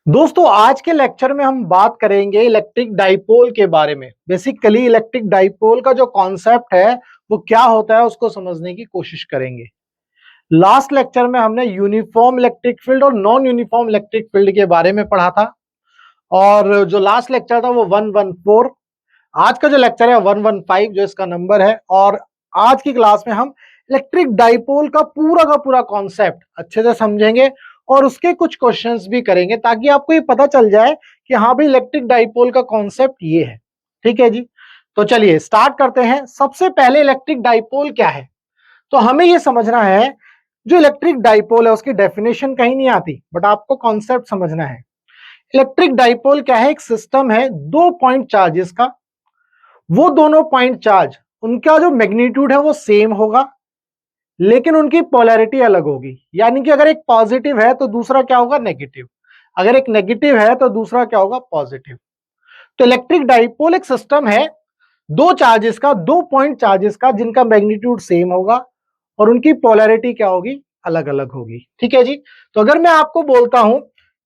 दोस्तों आज के लेक्चर में हम बात करेंगे इलेक्ट्रिक डाइपोल के बारे में। बेसिकली इलेक्ट्रिक डाइपोल का जो कॉन्सेप्ट है वो क्या होता है उसको समझने की कोशिश करेंगे। लास्ट लेक्चर में हमने यूनिफॉर्म इलेक्ट्रिक फील्ड और नॉन यूनिफॉर्म इलेक्ट्रिक फील्ड के बारे में पढ़ा था और जो लास्ट लेक्चर था वो 114। आज का जो लेक्चर है 115 जो इसका नंबर है। और आज की क्लास में हम इलेक्ट्रिक डाइपोल का पूरा कॉन्सेप्ट अच्छे से समझेंगे और उसके कुछ क्वेश्चंस भी करेंगे ताकि आपको ये पता चल जाए कि हाँ भाई इलेक्ट्रिक डाइपोल का कॉन्सेप्ट ये है। ठीक है जी, तो चलिए स्टार्ट करते हैं। सबसे पहले इलेक्ट्रिक डाइपोल क्या है, तो हमें ये समझना है जो इलेक्ट्रिक डाइपोल है उसकी डेफिनेशन कहीं नहीं आती, बट आपको कॉन्सेप्ट समझना है। इलेक्ट्रिक डाइपोल क्या है, एक सिस्टम है दो पॉइंट चार्जेस का। वो दोनों पॉइंट चार्ज उनका जो मैग्नीट्यूड है वो सेम होगा लेकिन उनकी पोलैरिटी अलग होगी। यानी कि अगर एक पॉजिटिव है तो दूसरा क्या होगा, नेगेटिव। अगर एक नेगेटिव है तो दूसरा क्या होगा, पॉजिटिव। तो इलेक्ट्रिक डाइपोल एक सिस्टम है दो चार्जेस का, दो पॉइंट चार्जेस का जिनका मैग्नीट्यूड सेम होगा और उनकी पोलैरिटी क्या होगी, अलग अलग होगी। ठीक है जी, तो अगर मैं आपको बोलता हूं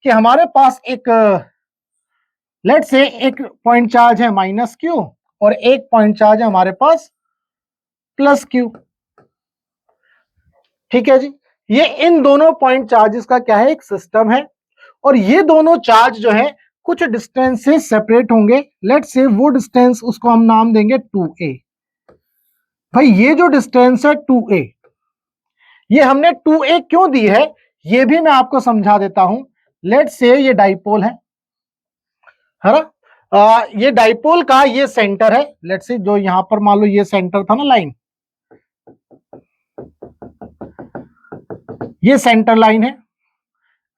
कि हमारे पास एक लेट से एक पॉइंट चार्ज है माइनस क्यू और एक पॉइंट चार्ज है हमारे पास प्लस क्यू। ठीक है जी, ये इन दोनों पॉइंट चार्जेस का क्या है, एक सिस्टम है और ये दोनों चार्ज जो है कुछ डिस्टेंस से सेपरेट होंगे। लेट्स से वो डिस्टेंस उसको हम नाम देंगे 2a। भाई ये जो डिस्टेंस है 2a, ये हमने 2a क्यों दी है ये भी मैं आपको समझा देता हूं। लेट्स से ये डाइपोल है ना। ये डाइपोल का ये सेंटर है। लेट्स से जो यहां पर मान लो ये सेंटर था ना लाइन, ये सेंटर लाइन है।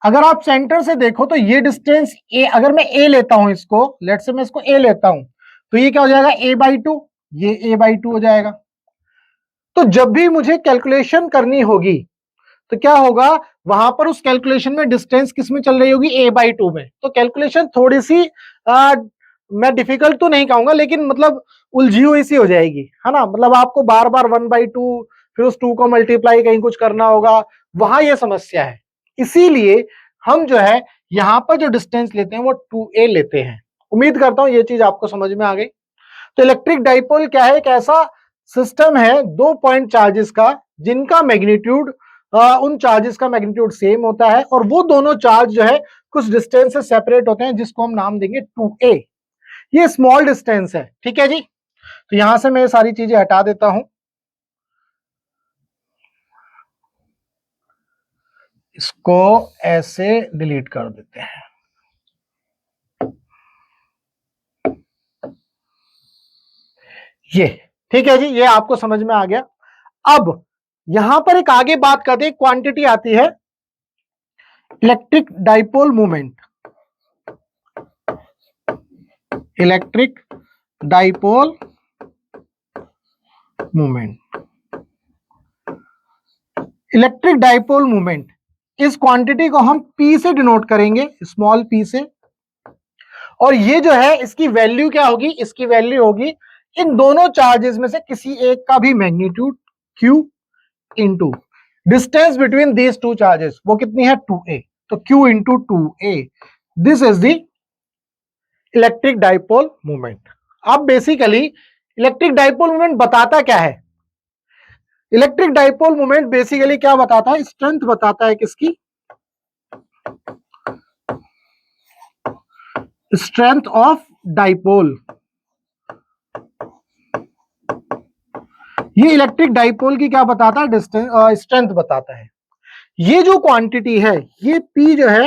अगर आप सेंटर से देखो तो ये डिस्टेंस ए, अगर मैं ए लेता हूं इसको, लेट्स से मैं इसको ए लेता हूं तो ये क्या हो जाएगा, a/2। ये a/2 हो जाएगा। तो जब भी मुझे कैलकुलेशन करनी होगी तो क्या होगा, वहां पर उस कैलकुलेशन में डिस्टेंस किस में चल रही होगी, a/2 में। तो कैलकुलेशन थोड़ी सी मैं डिफिकल्ट तो नहीं कहूंगा लेकिन मतलब उलझी हुई सी हो जाएगी, है ना। मतलब आपको बार बार 1/2 फिर उस 2 को मल्टीप्लाई कहीं कुछ करना होगा, वहां ये समस्या है। इसीलिए हम जो है यहां पर जो डिस्टेंस लेते हैं वो 2a लेते हैं। उम्मीद करता हूं ये चीज आपको समझ में आ गई। तो इलेक्ट्रिक डाइपोल क्या है, एक ऐसा सिस्टम है दो पॉइंट चार्जेस का जिनका मैग्नीट्यूड उन चार्जेस का मैग्नीट्यूड सेम होता है और वो दोनों चार्ज जो है कुछ डिस्टेंस से सेपरेट होते हैं जिसको हम नाम देंगे 2a। ये स्मॉल डिस्टेंस है। ठीक है जी, तो यहां से मैं सारी चीजें हटा देता हूं, इसको ऐसे डिलीट कर देते हैं। ये ठीक है जी, ये आपको समझ में आ गया। अब यहां पर एक आगे बात करते हैं, क्वांटिटी आती है electric dipole moment. Electric dipole moment, electric dipole moment, इस क्वांटिटी को हम P से डिनोट करेंगे, स्मॉल p से। और ये जो है इसकी वैल्यू क्या होगी, इसकी वैल्यू होगी इन दोनों चार्जेस में से किसी एक का भी magnitude Q into distance between these two charges, वो कितनी है 2a। तो Q into 2a, this is the electric dipole moment. अब बेसिकली इलेक्ट्रिक डाइपोल मोमेंट बताता क्या है, इलेक्ट्रिक डाइपोल मोमेंट बेसिकली क्या बताता है, स्ट्रेंथ बताता है किसकी, स्ट्रेंथ ऑफ डाइपोल। ये इलेक्ट्रिक डाइपोल की क्या बताता है, डिस्टेंस स्ट्रेंथ बताता है। ये जो क्वांटिटी है ये P जो है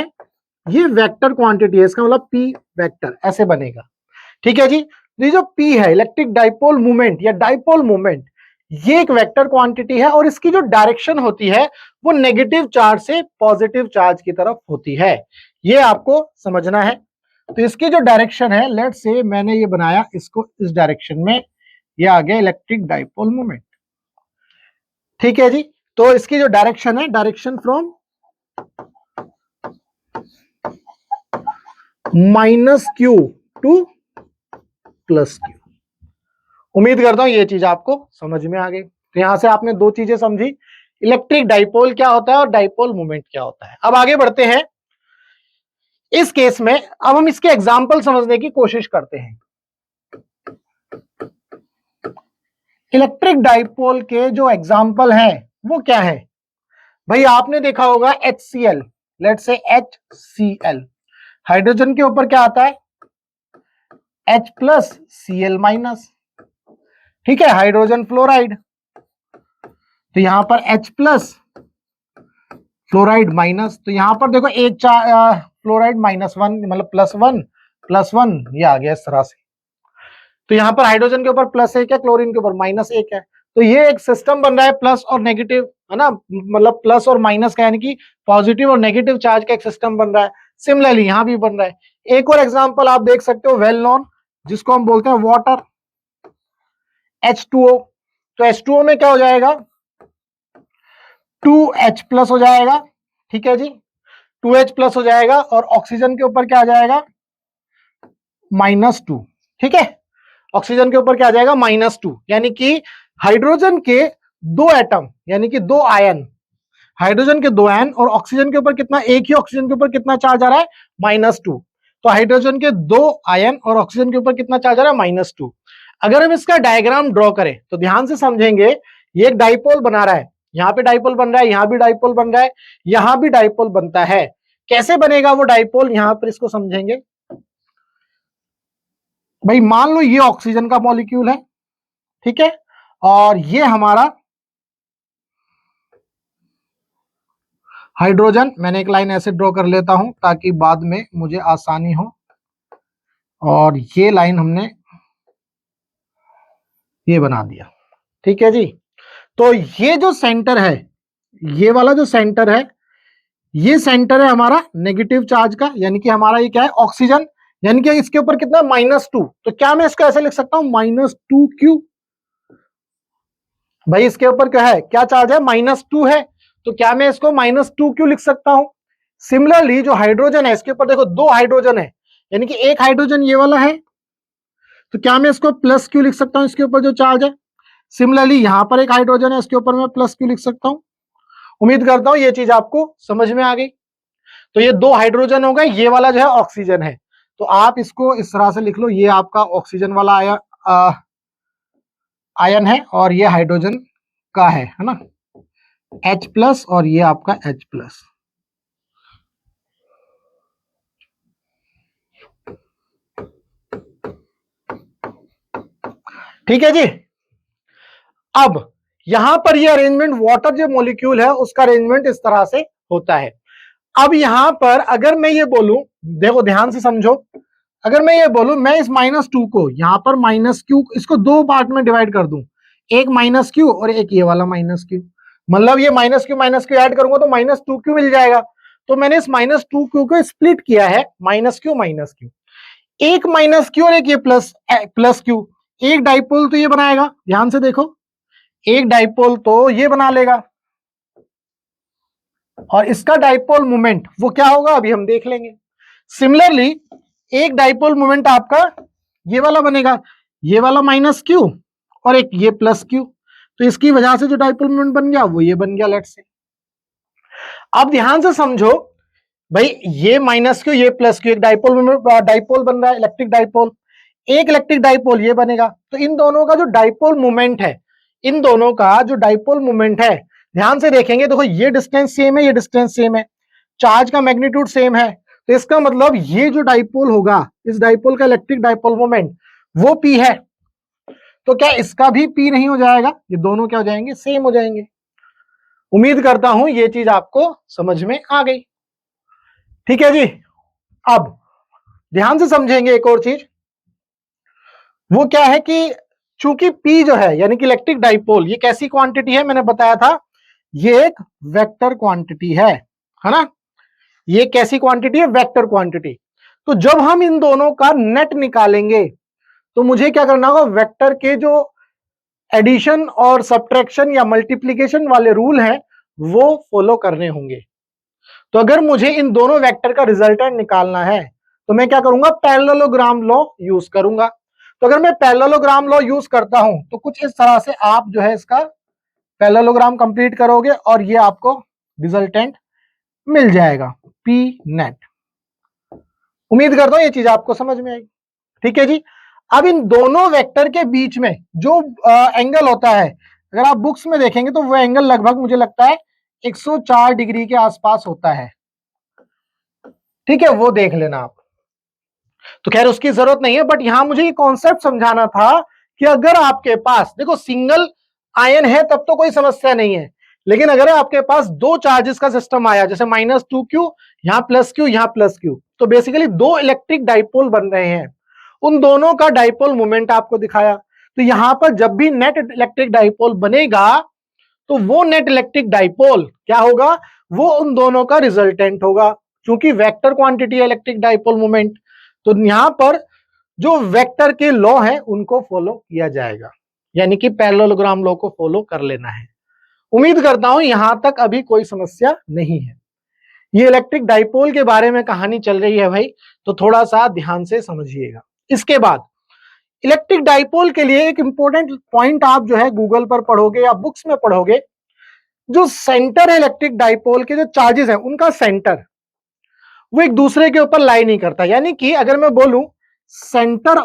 ये वेक्टर क्वांटिटी है, इसका मतलब P वेक्टर ऐसे बनेगा। ठीक है जी, ये जो P है इलेक्ट्रिक डाइपोल मोमेंट या डाइपोल मोमेंट, ये एक वेक्टर क्वांटिटी है और इसकी जो डायरेक्शन होती है वो नेगेटिव चार्ज से पॉजिटिव चार्ज की तरफ होती है। ये आपको समझना है। तो इसकी जो डायरेक्शन है, लेट्स से मैंने ये बनाया इसको इस डायरेक्शन में, ये आ गया इलेक्ट्रिक डाइपोल मोमेंट। ठीक है जी, तो इसकी जो डायरेक्शन है, direction from -q to +q। उम्मीद करता हूं ये चीज आपको समझ में आ गई। तो यहां से आपने दो चीजें समझी, इलेक्ट्रिक डाइपोल क्या होता है और डाइपोल मोमेंट क्या होता है। अब आगे बढ़ते हैं इस केस में अब हम इसके एग्जाम्पल समझने की कोशिश करते हैं। इलेक्ट्रिक डाइपोल के जो एग्जाम्पल हैं वो क्या है भाई? आपने देखा होगा HCl, let's say HCl, hydrogen के ऊपर क्या आता है? H प्लस Cl माइनस, ठीक है, हाइड्रोजन फ्लोराइड। तो यहां पर H प्लस फ्लोराइड माइनस, तो यहां पर देखो एक फ्लोराइड -1 मतलब +1 ये आ गया इस तरह से। तो यहां पर हाइड्रोजन के ऊपर +1 है, क्लोरीन के ऊपर -1 है। तो ये एक सिस्टम बन रहा है प्लस और नेगेटिव, है ना, मतलब प्लस और माइनस का, यानी कि पॉजिटिव और नेगेटिव चार्ज का एक सिस्टम बन रहा है। सिमिलरली यहां भी बन रहा है। एक और एग्जांपल आप देख सकते हो, वेल नोन, जिसको हम बोलते हैं वाटर, H2O। तो H2O में क्या हो जाएगा? 2H प्लस हो जाएगा, ठीक है जी, 2H प्लस हो जाएगा, और ऑक्सीजन के ऊपर क्या आ जाएगा? -2, ठीक है, ऑक्सीजन के ऊपर क्या आ जाएगा? -2, यानी कि हाइड्रोजन के दो एटम, यानी कि दो आयन, हाइड्रोजन के दो आयन, और ऑक्सीजन के ऊपर कितना, एक ही ऑक्सीजन के ऊपर कितना चार्ज आ रहा है? -2। तो हाइड्रोजन के दो आयन और ऑक्सीजन के ऊपर कितना चार्ज आ रहा है? -2। अगर हम इसका डायग्राम ड्रॉ करें तो ध्यान से समझेंगे, ये एक डाइपोल बना रहा है, यहां पे डाइपोल बन रहा है, यहां भी डाइपोल बन रहा है, यहां भी डाइपोल बनता है। कैसे बनेगा वो डाइपोल, यहां पर इसको समझेंगे भाई। मान लो ये ऑक्सीजन का मॉलिक्यूल है, ठीक है, और ये हमारा हाइड्रोजन। मैंने एक लाइन ऐसे ड्रॉ कर लेता हूं ताकि बाद में मुझे आसानी हो, और ये लाइन हमने ये बना दिया, ठीक है जी। तो ये जो सेंटर है, ये वाला जो सेंटर है, ये सेंटर है हमारा नेगेटिव चार्ज का, यानी कि हमारा ये क्या है? ऑक्सीजन, यानी कि इसके ऊपर कितना? -2। तो क्या मैं इसको ऐसे लिख सकता हूं? -2Q। भाई इसके ऊपर क्या है? क्या चार्ज है? -2 है, तो क्या मैं इसको -2Q लिख सकता हूं? सिमिलरली जो हाइड्रोजन है, इसके ऊपर देखो दो हाइड्रोजन है, यानी कि एक हाइड्रोजन ये वाला है, तो क्या मैं इसको +Q लिख सकता हूं, इसके ऊपर जो चार्ज है। सिमिलरली यहां पर एक हाइड्रोजन है, इसके ऊपर मैं +Q लिख सकता हूं। उम्मीद करता हूं ये चीज आपको समझ में आ गई। तो ये दो हाइड्रोजन हो गए, ये वाला जो है ऑक्सीजन है, तो आप इसको इस तरह से लिख लो, ये आपका ऑक्सीजन वाला आयन है, और ये हाइड्रोजन का है ना, H प्लस, और ये आपका H प्लस। ठीक है जी। अब यहां पर ये अरेंजमेंट, वाटर जो मॉलिक्यूल है उसका अरेंजमेंट इस तरह से होता है। अब यहां पर अगर मैं ये बोलूं, देखो ध्यान से समझो, अगर मैं ये बोलूं, मैं इस -2 को यहां पर -Q, इसको दो पार्ट में डिवाइड कर दूं, एक -Q और एक ये वाला -Q, मतलब ये -Q ऐड करूंगा तो -2Q मिल जाएगा। तो मैंने इस -2Q को स्प्लिट किया है, -Q, एक -Q और एक ये +Q, एक डाइपोल तो ये बनाएगा, ध्यान से देखो, एक डाइपोल तो ये बना लेगा, और इसका डाइपोल मोमेंट वो क्या होगा अभी हम देख लेंगे। सिमिलरली एक डाइपोल मोमेंट आपका ये वाला बनेगा, ये वाला -Q और एक ये +Q, तो इसकी वजह से जो डाइपोल मोमेंट बन गया वो ये बन गया, लेट्स से। अब ध्यान से समझो भाई, ये -Q ये +Q, एक डाइपोल बन रहा है, इलेक्ट्रिक डाइपोल, एक इलेक्ट्रिक डाइपोल ये बनेगा। तो इन दोनों का जो डाइपोल मोमेंट है, इन दोनों का जो डाइपोल मोमेंट है, ध्यान से देखेंगे, देखो ये डिस्टेंस सेम है, ये डिस्टेंस सेम है, चार्ज का मैग्नीट्यूड सेम है, तो इसका मतलब ये जो डाइपोल होगा, इस डाइपोल का इलेक्ट्रिक डाइपोल मोमेंट वो P है। तो क्या इसका भी P नहीं हो जाएगा? ये दोनों क्या हो जाएंगे? सेम हो जाएंगे। उम्मीद करता हूं ये चीज आपको समझ में आ गई, ठीक है जी। अब ध्यान से समझेंगे एक और चीज, वो क्या है कि चूंकि P जो है, यानी कि इलेक्ट्रिक डाइपोल, ये कैसी क्वांटिटी है? मैंने बताया था ये एक वेक्टर क्वांटिटी है ना, ये कैसी क्वांटिटी है? Vector quantity. तो जब हम इन दोनों का नेट निकालेंगे तो मुझे क्या करना होगा? वेक्टर के जो एडिशन और सब्ट्रैक्शन या मल्टीप्लीकेशन वाले रूल हैं वो फॉलो करने होंगे। तो अगर मुझे इन दोनों वेक्टर का रिजल्टेंट निकालना है तो मैं क्या करूंगा? पैरेललोग्राम लॉ यूज करूंगा। तो अगर मैं पैरेललोग्राम लॉ यूज करता हूं तो कुछ इस तरह से आप जो है इसका पैरेललोग्राम कंप्लीट करोगे और ये आपको रिजल्टेंट मिल जाएगा, पी नेट। उम्मीद करता हूं ये चीज आपको समझ में आई। ठीक है जी। अब इन दोनों वेक्टर के बीच में जो एंगल होता है, अगर आप बुक्स में देखेंगे तो वो एंगल लगभग मुझे लगता है 104 डिग्री के आसपास होता है। ठीक है, वो देख लेना आप। तो खैर उसकी जरूरत नहीं है, बट यहां मुझे ये कॉन्सेप्ट समझाना था कि अगर आपके पास देखो सिंगल आयन है तब तो कोई समस्या नहीं है, लेकिन अगर आपके पास दो चार्जेस का सिस्टम आया, जैसे -2q यहां +q यहां +q, तो बेसिकली दो इलेक्ट्रिक डाइपोल बन रहे हैं, उन दोनों का डाइपोल मोमेंट आपको दिखाया। तो यहां पर जब भी नेट इलेक्ट्रिक डाइपोल बनेगा तो वो नेट इलेक्ट्रिक डाइपोल क्या होगा, वो उन दोनों का रिजल्टेंट होगा, क्योंकि वेक्टर क्वांटिटी है इलेक्ट्रिक डाइपोल मोमेंट। तो यहां पर जो वेक्टर के लॉ है उनको फॉलो किया जाएगा, यानी कि पैरेललोग्राम लॉ को फॉलो कर लेना है। उम्मीद करता हूं यहां तक अभी कोई समस्या नहीं है। ये इलेक्ट्रिक डाइपोल के बारे में कहानी चल रही है भाई, तो थोड़ा सा ध्यान से समझिएगा। इसके बाद इलेक्ट्रिक डाइपोल के लिए एक इंपॉर्टेंट पॉइंट आप जो है गूगल पर पढ़ोगे या बुक्स में पढ़ोगे, जो सेंटर है इलेक्ट्रिक डाइपोल के, जो चार्जेस है उनका सेंटर वो एक दूसरे के ऊपर लाई नहीं करता। यानी कि अगर मैं बोलूं centre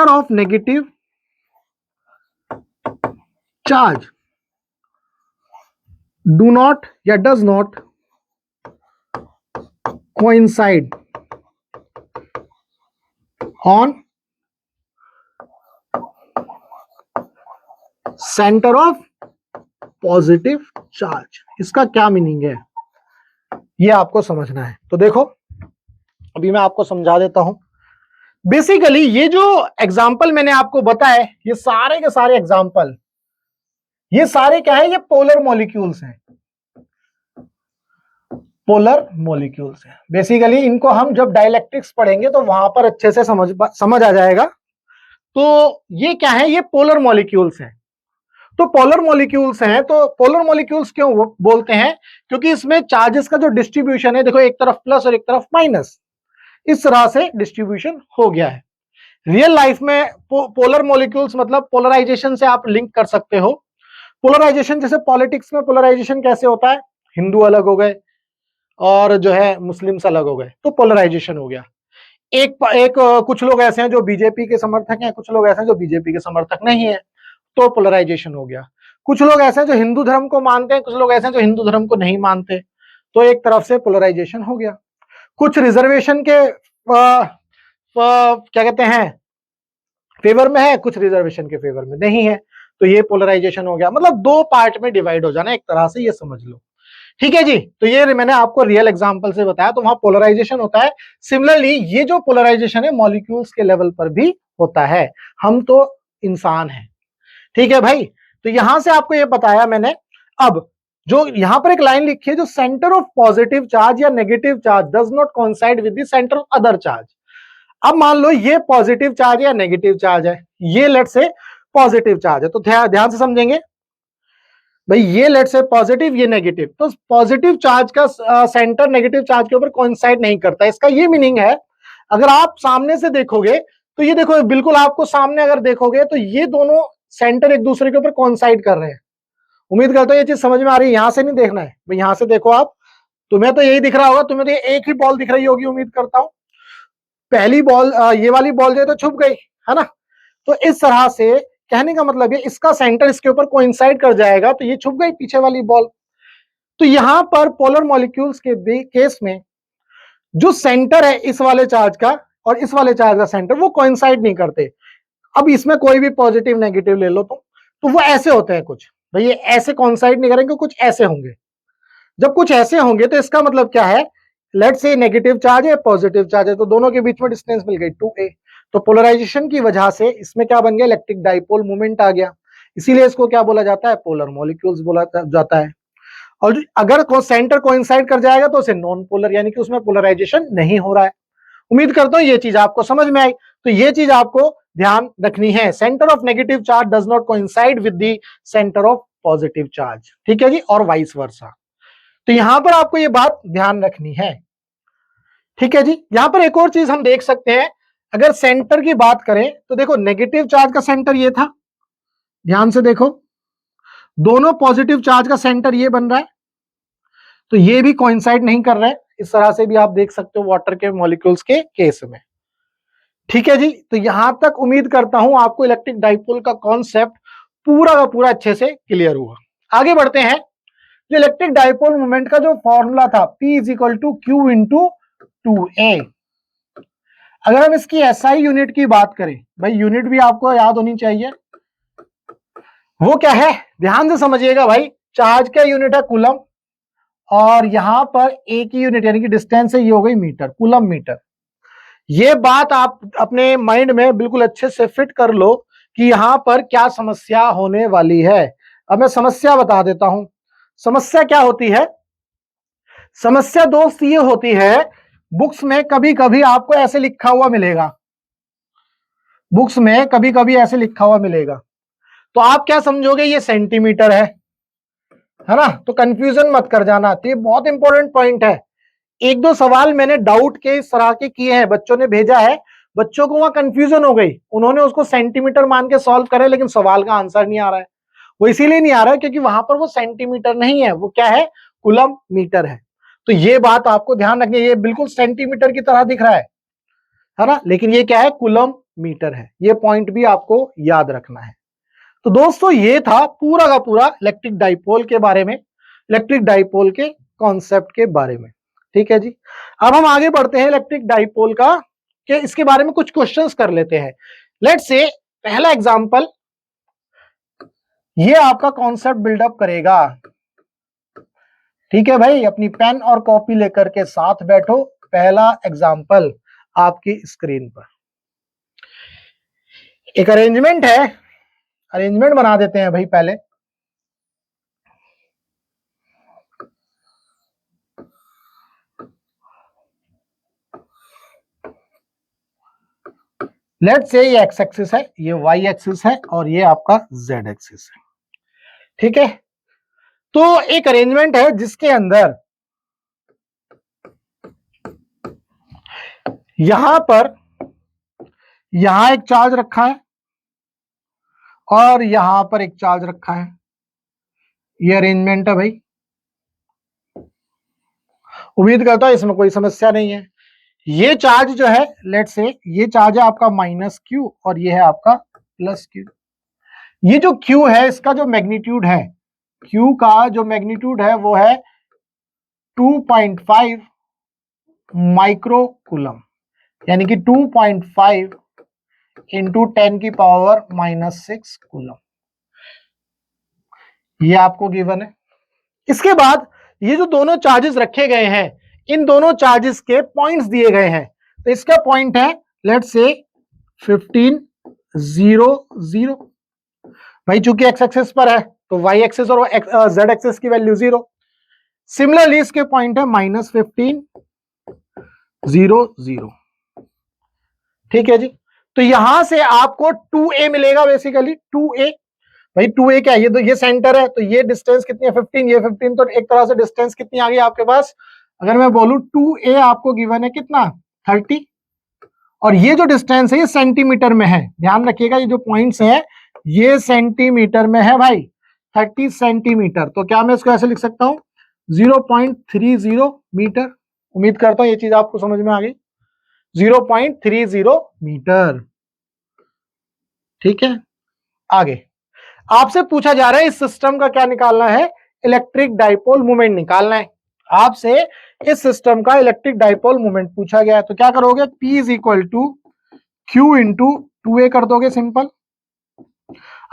of negative charge do not या does not coincide on centre of positive charge. इसका क्या मीनिंग है ये आपको समझना है। तो देखो अभी मैं आपको समझा देता हूं। बेसिकली ये जो एग्जाम्पल मैंने आपको बताया, ये सारे के सारे एग्जाम्पल, ये सारे क्या है, ये पोलर मॉलिक्यूल्स हैं, पोलर मॉलिक्यूल्स हैं। बेसिकली इनको हम जब डाइलेक्ट्रिक्स पढ़ेंगे तो वहां पर अच्छे से समझ आ जाएगा। तो ये क्या है, ये पोलर मॉलिक्यूल्स हैं। तो पोलर मॉलिक्यूल्स हैं, तो पोलर मॉलिक्यूल्स क्यों बोलते हैं, क्योंकि इसमें चार्जेस का जो डिस्ट्रीब्यूशन है, देखो एक तरफ प्लस और एक तरफ माइनस, इस तरह से डिस्ट्रीब्यूशन हो गया है। रियल लाइफ में पोलर मॉलिक्यूल्स मतलब पोलराइजेशन से आप लिंक कर सकते हो। पोलराइजेशन जैसे पॉलिटिक्स में पोलराइजेशन कैसे होता है, हिंदू अलग हो गए और जो है मुस्लिम्स अलग हो गए, तो पोलराइजेशन हो गया। एक कुछ लोग ऐसे हैं जो बीजेपी के समर्थक हैं, कुछ लोग ऐसे हैं जो बीजेपी के समर्थक नहीं है, तो पोलराइजेशन हो गया। कुछ लोग ऐसे हैं जो हिंदू धर्म को मानते हैं, कुछ लोग ऐसे हैं जो हिंदू धर्म को नहीं मानते, तो एक तरफ से पोलराइजेशन हो गया। कुछ रिजर्वेशन के क्या कहते हैं फेवर में है, कुछ रिजर्वेशन के फेवर में नहीं है, तो ये पोलराइजेशन हो गया। मतलब दो पार्ट में डिवाइड हो जाना एक तरह से, ये समझ लो। ठीक है जी। तो ये मैंने आपको रियल एग्जांपल से बताया, तो वहां पोलराइजेशन होता है। सिमिलरली ये जो पोलराइजेशन है मॉलिक्यूल्स के लेवल पर भी होता है, हम तो इंसान हैं। ठीक है भाई, तो यहां से आपको ये बताया मैंने। अब जो यहां पर एक लाइन लिखी है, जो सेंटर ऑफ पॉजिटिव चार्ज या negative charge does not coincide with the centre of other charge. अब मान लो ये पॉजिटिव चार्ज या नेगेटिव चार्ज है, ये लेट से पॉजिटिव चार्ज है, तो ध्यान से समझेंगे भाई, ये लेट से पॉजिटिव ये नेगेटिव, तो पॉजिटिव चार्ज का सेंटर नेगेटिव चार्ज के ऊपर कोइंसाइड नहीं करता। इसका ये मीनिंग है, अगर आप सामने से देखोगे तो ये देखो बिल्कुल आपको सामने अगर देखोगे तो ये दोनों सेंटर एक दूसरे के ऊपर कोइंसाइड कर रहे हैं। उम्मीद करता हूं ये चीज समझ में आ रही है। यहां से नहीं देखना है भाई, यहां से देखो आप, तुम्हें तो यही दिख रहा होगा, तुम्हें तो ये एक ही बॉल दिख रही होगी उम्मीद करता हूं। पहली बॉल ये वाली बॉल जो है तो छुप गई है ना, तो इस तरह से कहने का मतलब ये इसका सेंटर इसके ऊपर कोइंसाइड कर जाएगा, तो ये छुप गई पीछे वाली बॉल। तो यहां पर पोलर मॉलिक्यूल्स के केस में जो सेंटर है इस वाले चार्ज का और इस वाले चार्ज का सेंटर वो कोइंसाइड नहीं करते। अब इसमें कोई भी पॉजिटिव नेगेटिव ले लो तो वो ऐसे होते हैं कुछ, भाई ये ऐसे कोइंसाइड नहीं करेंगे, कुछ ऐसे होंगे। जब कुछ ऐसे होंगे तो इसका मतलब क्या है, लेट्स से नेगेटिव चार्ज है पॉजिटिव चार्ज है, तो दोनों के बीच में डिस्टेंस मिल गई 2a। तो पोलराइजेशन की वजह से इसमें क्या बन गया, इलेक्ट्रिक डाइपोल मोमेंट आ गया। इसीलिए इसको क्या बोला जाता है, पोलर मॉलिक्यूल्स बोला जाता है। और अगर सेंटर कोइंसाइड कर जाएगा तो उसे नॉन पोलर, यानी कि उसमें पोलराइजेशन नहीं हो रहा है। उम्मीद करता हूं ये चीज आपको समझ में आई। तो ये चीज आपको ध्यान रखनी है, centre of negative charge does not coincide with the centre of positive charge. ठीक है जी, और वाइस वर्सा। तो यहां पर आपको ये बात ध्यान रखनी है। ठीक है जी। यहां पर एक और चीज हम देख सकते हैं, अगर सेंटर की बात करें तो देखो नेगेटिव चार्ज का सेंटर ये था, ध्यान से देखो, दोनों पॉजिटिव चार्ज का सेंटर ये बन रहा है, तो ये भी कोइंसाइड नहीं कर रहा है, इस तरह से भी आप देख सकते हो वाटर के मॉलिक्यूल्स के केस में। ठीक है जी, तो यहां तक उम्मीद करता हूं आपको इलेक्ट्रिक डाइपोल का कॉन्सेप्ट पूरा का पूरा अच्छे से क्लियर हुआ। आगे बढ़ते हैं। जो इलेक्ट्रिक डाइपोल मोमेंट का जो फॉर्मूला था P is equal to Q into 2a, अगर हम इसकी SI यूनिट की बात करें, भाई यूनिट भी आपको याद होनी चाहिए, वो क्या है ध्यान से समझिएगा भाई। चार्ज का यूनिट है कूलम, और यहां पर ए की यूनिट यानी कि डिस्टेंस है, ये हो गई मीटर, कूलम मीटर। ये बात आप अपने माइंड में बिल्कुल अच्छे से फिट कर लो कि यहां पर क्या समस्या होने वाली है। अब मैं समस्या बता देता हूं। समस्या क्या होती है? समस्या दोस्त ये होती है, बुक्स में कभी कभी आपको ऐसे लिखा हुआ मिलेगा, बुक्स में कभी कभी ऐसे लिखा हुआ मिलेगा, तो आप क्या समझोगे ये सेंटीमीटर है ना? तो कंफ्यूजन मत कर जाना, तो ये बहुत इंपॉर्टेंट पॉइंट है। एक दो सवाल मैंने डाउट के इस तरह के किए हैं, बच्चों ने भेजा है, बच्चों को वहां कंफ्यूजन हो गई, उन्होंने उसको सेंटीमीटर मान के सॉल्व करे, लेकिन सवाल का आंसर नहीं आ रहा है। वो इसीलिए नहीं आ रहा है क्योंकि वहां पर वो सेंटीमीटर नहीं है, वो क्या है, कूलम मीटर है। तो ये बात आपको ध्यान रखनी है, ये बिल्कुल सेंटीमीटर की तरह दिख रहा है ना, लेकिन ये क्या है, कूलम मीटर है। ये पॉइंट भी आपको याद रखना है। तो दोस्तों ये था पूरा का पूरा इलेक्ट्रिक डाइपोल के बारे में, इलेक्ट्रिक डाइपोल के कॉन्सेप्ट के बारे में। ठीक है जी, अब हम आगे बढ़ते हैं इलेक्ट्रिक डाइपोल का, कि इसके बारे में कुछ क्वेश्चंस कर लेते हैं। लेट्स से पहला एग्जांपल, ये आपका कॉन्सेप्ट बिल्डअप करेगा। ठीक है भाई, अपनी पेन और कॉपी लेकर के साथ बैठो। पहला एग्जांपल आपकी स्क्रीन पर एक अरेंजमेंट है, अरेंजमेंट बना देते हैं भाई पहले। लेट्स से ये एक्स एक्सिस है, ये वाई एक्सिस है, और ये आपका जेड एक्सिस है। ठीक है, तो एक अरेंजमेंट है जिसके अंदर यहां पर यहां एक चार्ज रखा है और यहां पर एक चार्ज रखा है। ये अरेंजमेंट है भाई, उम्मीद करता हूं इसमें कोई समस्या नहीं है। ये चार्ज जो है, लेट्स से ये चार्ज है आपका माइनस क्यू और ये है आपका प्लस क्यू। ये जो क्यू है इसका जो मैग्नीट्यूड है, क्यू का जो मैग्नीट्यूड है वो है 2.5 माइक्रो कूलम, यानी कि 2.5 इंटू 10 की पावर -6 कूलम। ये आपको गिवन है। इसके बाद ये जो दोनों चार्जेस रखे गए हैं, इन दोनों चार्जेस के पॉइंट्स दिए गए हैं। तो इसका पॉइंट है लेट्स से 15 0 0। भाई चूंकि एक्स एक्सिस पर है तो वाई एक्सिस और जेड एक्सिस की वैल्यू 0। सिमिलरली इसके पॉइंट है -15 0 0। ठीक है जी, तो यहां से आपको 2a मिलेगा, बेसिकली 2a। भाई 2a क्या है, ये तो ये सेंटर है, तो ये डिस्टेंस कितनी है 15, ये 15, तो एक तरह से डिस्टेंस कितनी आ गई आपके पास, अगर मैं बोलूं 2a आपको गिवन है कितना 30, और ये जो डिस्टेंस है ये सेंटीमीटर में है। ध्यान रखिएगा ये जो पॉइंट्स है ये सेंटीमीटर में है भाई, 30 सेंटीमीटर। तो क्या मैं इसको ऐसे लिख सकता हूं 0.30 मीटर। उम्मीद करता हूं ये चीज आपको समझ में आ गई, 0.30 मीटर। ठीक है, आगे आपसे पूछा जा रहा है इस सिस्टम का क्या निकालना है, इलेक्ट्रिक डाइपोल मोमेंट निकालना है। आपसे इस सिस्टम का इलेक्ट्रिक डाइपोल मोमेंट पूछा गया है, तो क्या करोगे, P is equal to Q into 2a कर दोगे, सिंपल।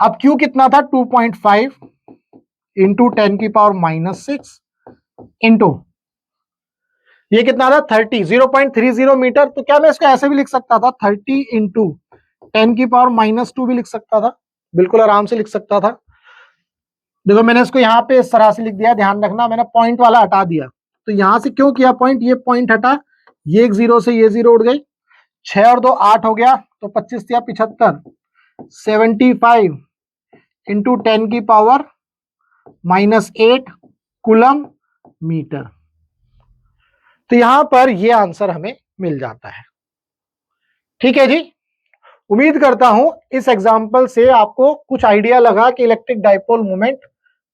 अब Q कितना था 2.5 इंटू 10 की पावर -6 इंटू ये कितना था 30, 0.30 मीटर। तो क्या मैं इसको ऐसे भी लिख सकता था 30 इंटू 10 की पावर -2 भी लिख सकता था, बिल्कुल आराम से लिख सकता था। देखो मैंने इसको यहाँ पे इस तरह से लिख दिया, ध्यान रखना मैंने पॉइंट वाला हटा दिया। तो यहां से क्यों किया पॉइंट, ये पॉइंट हटा, ये एक 0 से ये 0 उड़ गई, 6 और 2 8 हो गया, तो 25 या 75, 75 इंटू 10 की पावर -8 कूलम मीटर। तो यहां पर ये आंसर हमें मिल जाता है। ठीक है जी, उम्मीद करता हूं इस एग्जाम्पल से आपको कुछ आइडिया लगा कि इलेक्ट्रिक डाइपोल मोमेंट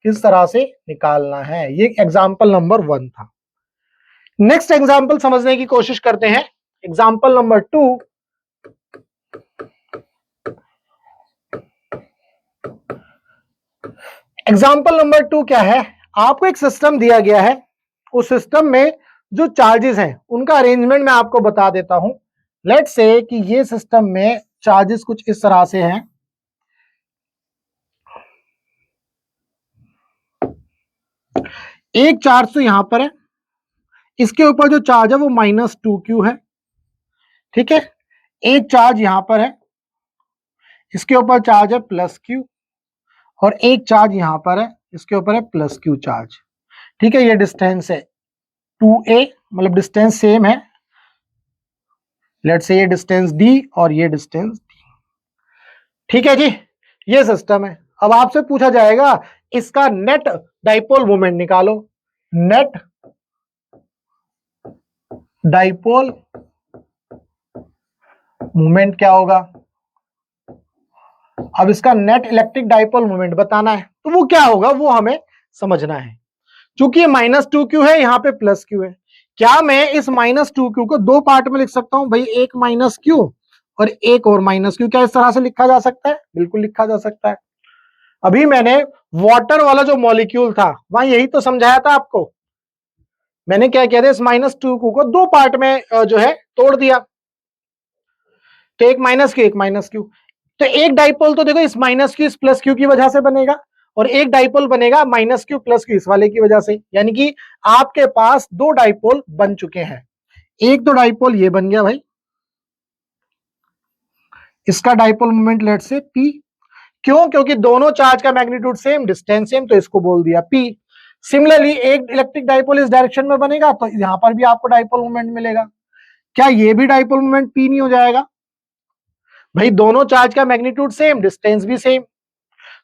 किस तरह से निकालना है। ये एग्जाम्पल नंबर 1 था। नेक्स्ट एग्जाम्पल समझने की कोशिश करते हैं। एग्जाम्पल नंबर 2, एग्जाम्पल नंबर 2 क्या है, आपको एक सिस्टम दिया गया है, उस सिस्टम में जो चार्जेस हैं उनका अरेंजमेंट मैं आपको बता देता हूं। लेट्स से कि ये सिस्टम में चार्जेस कुछ इस तरह से हैं। एक चार्ज तो यहां पर है, इसके ऊपर जो चार्ज है वो -2q है, ठीक है। एक चार्ज यहां पर है, इसके ऊपर चार्ज है +q, और एक चार्ज यहां पर है, इसके ऊपर है +q चार्ज, ठीक है। ये डिस्टेंस है 2a, मतलब डिस्टेंस सेम है। लेट्स से ये डिस्टेंस d और ये डिस्टेंस d, ठीक है जी। ये सिस्टम है। अब आपसे पूछा जाएगा इसका नेट डाइपोल मोमेंट निकालो। नेट डाइपोल मोमेंट क्या होगा? अब इसका नेट इलेक्ट्रिक डाइपोल मोमेंट बताना है, तो वो क्या होगा वो हमें समझना है। चूंकि ये -2q है, यहाँ पे +q है, क्या मैं इस -2q को दो पार्ट में लिख सकता हूं भाई? एक -q और एक और -q, क्या इस तरह से लिखा जा सकता है? बिल्कुल लिखा जा सकता है। अभी मैंने वाटर वाला जो मॉलिक्यूल था वहां यही तो समझाया था आपको। मैंने क्या किया था, इस -2q को दो पार्ट में जो है तोड़ दिया, तो एक -q एक -q। तो एक डाइपोल तो देखो इस -q इस +q की वजह से बनेगा, और एक डाइपोल बनेगा -q +q इस वाले की वजह से, यानी कि आपके पास दो डाइपोल बन चुके हैं। एक तो डाइपोल ये बन गया भाई, इसका डाइपोल मोमेंट लेट से p, क्यों? क्योंकि दोनों चार्ज का मैग्नीट्यूड सेम, डिस्टेंस सेम, तो इसको बोल दिया p। सिमिलरली एक इलेक्ट्रिक डाइपोल इस डायरेक्शन में बनेगा, तो यहां पर भी आपको डाइपोल मोमेंट मिलेगा। क्या ये भी डाइपोल मोमेंट p नहीं हो जाएगा भाई? दोनों चार्ज का मैग्नीट्यूड सेम, डिस्टेंस भी सेम,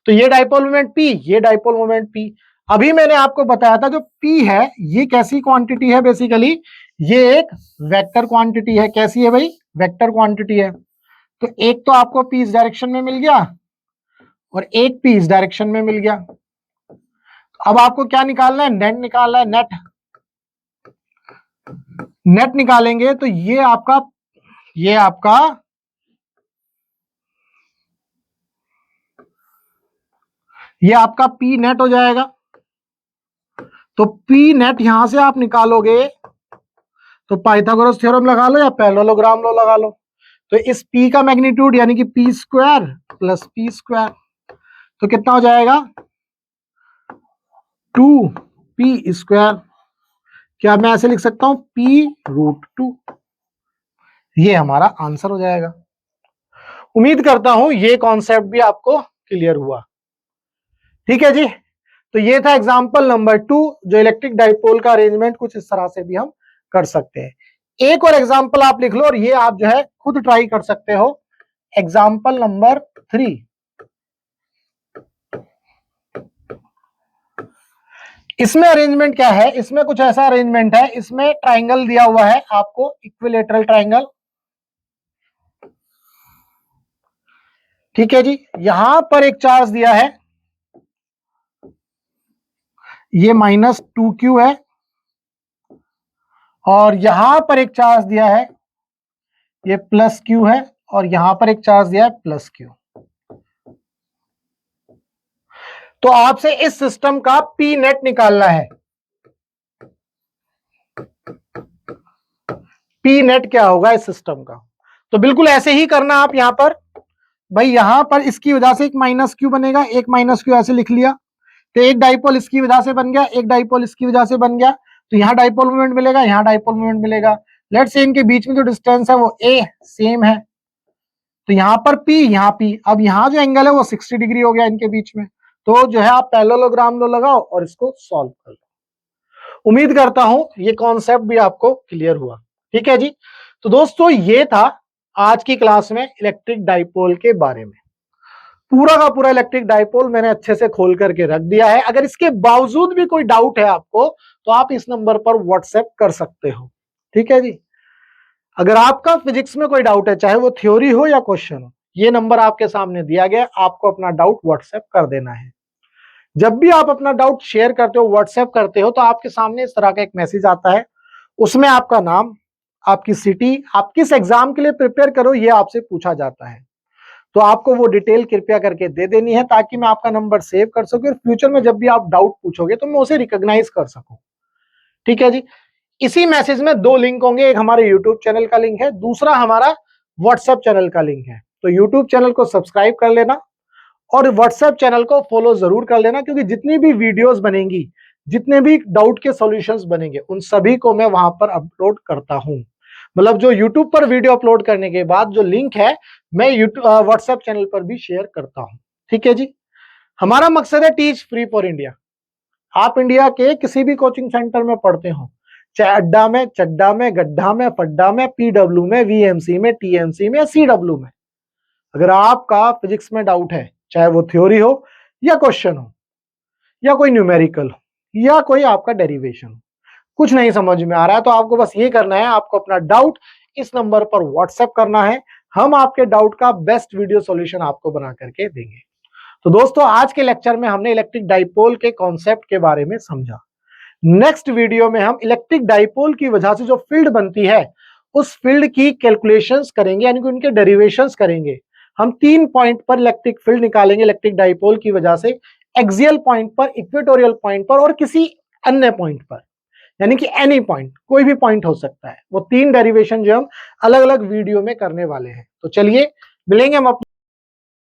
तो ये डाइपोल मोमेंट p, ये डाइपोल मोमेंट p। अभी मैंने आपको बताया था जो p है ये कैसी क्वांटिटी है? बेसिकली ये एक वेक्टर क्वांटिटी है। कैसी है भाई? वेक्टर क्वांटिटी है। तो एक तो आपको p इस डायरेक्शन में मिल गया और एक p इस डायरेक्शन में मिल गया। अब आपको क्या निकालना है? नेट निकालना है। नेट नेट निकालेंगे तो ये आपका पी नेट हो जाएगा। तो पी नेट यहां से आप निकालोगे तो पाइथागोरस थ्योरम लगा लो या पैरेललोग्राम लॉ लगा लो। तो इस पी का मैग्नीट्यूड यानी कि p square plus p square, तो कितना हो जाएगा? 2p square. क्या मैं ऐसे लिख सकता हूं? p√2। ये हमारा आंसर हो जाएगा। उम्मीद करता हूं ये कॉन्सेप्ट भी आपको क्लियर हुआ, ठीक है जी। तो ये था एग्जांपल नंबर 2, जो इलेक्ट्रिक डाइपोल का अरेंजमेंट कुछ इस तरह से भी हम कर सकते हैं। एक और एग्जांपल आप लिख लो और ये आप जो है खुद ट्राई कर सकते हो। एग्जांपल नंबर 3, इसमें अरेंजमेंट क्या है? इसमें कुछ ऐसा अरेंजमेंट है, इसमें ट्राइंगल दिया हुआ है आपको, इक्विलेटरल ट्राइंगल, ठीक है जी। यहां पर एक चार्ज दिया है, ये -2q है, और यहां पर एक चार्ज दिया है, ये +q है, और यहां पर एक चार्ज दिया है +q। तो आपसे इस सिस्टम का पी नेट निकालना है। पी नेट क्या होगा इस सिस्टम का? तो बिल्कुल ऐसे ही करना आप यहां पर भाई, यहां पर इसकी वजह से एक -q बनेगा, एक -q ऐसे लिख लिया, तो एक डाइपोल इसकी वजह से बन गया, एक डाइपोल इसकी वजह से बन गया, तो यहां डाइपोल मोमेंट मिलेगा, यहां डाइपोल मोमेंट मिलेगा। लेट्स से इनके बीच में जो डिस्टेंस है वो a सेम है, तो यहां पर p, यहां p। अब यहां जो एंगल है वो 60 डिग्री हो गया इनके बीच में, तो जो है आप पैरेललोग्राम लो लगाओ और इसको सॉल्व कर लो। उम्मीद करता हूं ये कॉन्सेप्ट भी आपको क्लियर हुआ, ठीक है जी। तो दोस्तों ये था आज की क्लास में इलेक्ट्रिक डाइपोल के बारे में। पूरा का पूरा इलेक्ट्रिक डाइपोल मैंने अच्छे से खोल करके रख दिया है। अगर इसके बावजूद भी कोई डाउट है आपको तो आप इस नंबर पर व्हाट्सएप कर सकते हो, ठीक है जी। अगर आपका फिजिक्स में कोई डाउट है, चाहे वो थ्योरी हो या क्वेश्चन हो, ये नंबर आपके सामने दिया गया, आपको अपना डाउट व्हाट्सएप कर देना है। जब भी आप अपना डाउट शेयर करते हो, व्हाट्सएप करते हो, तो आपके सामने इस तरह का एक मैसेज आता है, उसमें आपका नाम, आपकी सिटी, आप किस एग्जाम के लिए प्रिपेयर करो ये आपसे पूछा जाता है। तो आपको वो डिटेल कृपया करके दे देनी है ताकि मैं आपका नंबर सेव कर सकूं और फ्यूचर में जब भी आप डाउट पूछोगे तो मैं उसे रिकॉग्नाइज कर सकूं। ठीक है जी। इसी मैसेज में दो लिंक होंगे, एक हमारे यूट्यूब चैनल का लिंक है, दूसरा हमारा व्हाट्सएप चैनल का लिंक है। तो यूट्यूब चैनल को सब्सक्राइब कर लेना और व्हाट्सएप चैनल को फॉलो जरूर कर लेना, क्योंकि जितनी भी वीडियोस बनेंगी, जितने भी डाउट के सॉल्यूशंस बनेंगे, उन सभी को मैं वहां पर अपलोड करता हूं। मतलब जो यूट्यूब पर वीडियो अपलोड करने के बाद जो लिंक है, मैं यूट्यूब व्हाट्सएप चैनल पर भी शेयर करता हूं। ठीक है जी। हमारा मकसद है टीच फ्री फॉर इंडिया। आप इंडिया के किसी भी कोचिंग सेंटर में पढ़ते हो, चाहे अड्डा में, चड्डा में, गड्ढा में, फड्डा में, पीडब्ल्यू में, वीएमसी में, टीएमसी में या सीडब्ल्यू में, अगर आपका फिजिक्स में डाउट है, चाहे वो थ्योरी हो या क्वेश्चन हो या कोई न्यूमेरिकल हो या कोई आपका डेरिवेशन हो, कुछ नहीं समझ में आ रहा है, तो आपको बस ये करना है, आपको अपना डाउट इस नंबर पर व्हाट्सएप करना है। हम आपके डाउट का बेस्ट वीडियो सॉल्यूशन आपको बना करके देंगे। तो दोस्तों, आज के लेक्चर में हमने इलेक्ट्रिक डाइपोल के कॉन्सेप्ट के बारे में समझा। नेक्स्ट वीडियो में हम इलेक्ट्रिक डाइपोल की वजह से जो फील्ड बनती है, उस फील्ड की कैलकुलेशंस करेंगे, यानी कि उनके डेरिवेशंस करेंगे। हम 3 पॉइंट पर इलेक्ट्रिक फील्ड निकालेंगे इलेक्ट्रिक डाइपोल की वजह से, एक्सियल पॉइंट पर, इक्वेटोरियल पॉइंट पर और किसी अन्य पॉइंट पर, यानी कि एनी पॉइंट, कोई भी पॉइंट हो सकता है। वो 3 डेरिवेशन जो हम अलग अलग वीडियो में करने वाले हैं। तो चलिए मिलेंगे हम अपने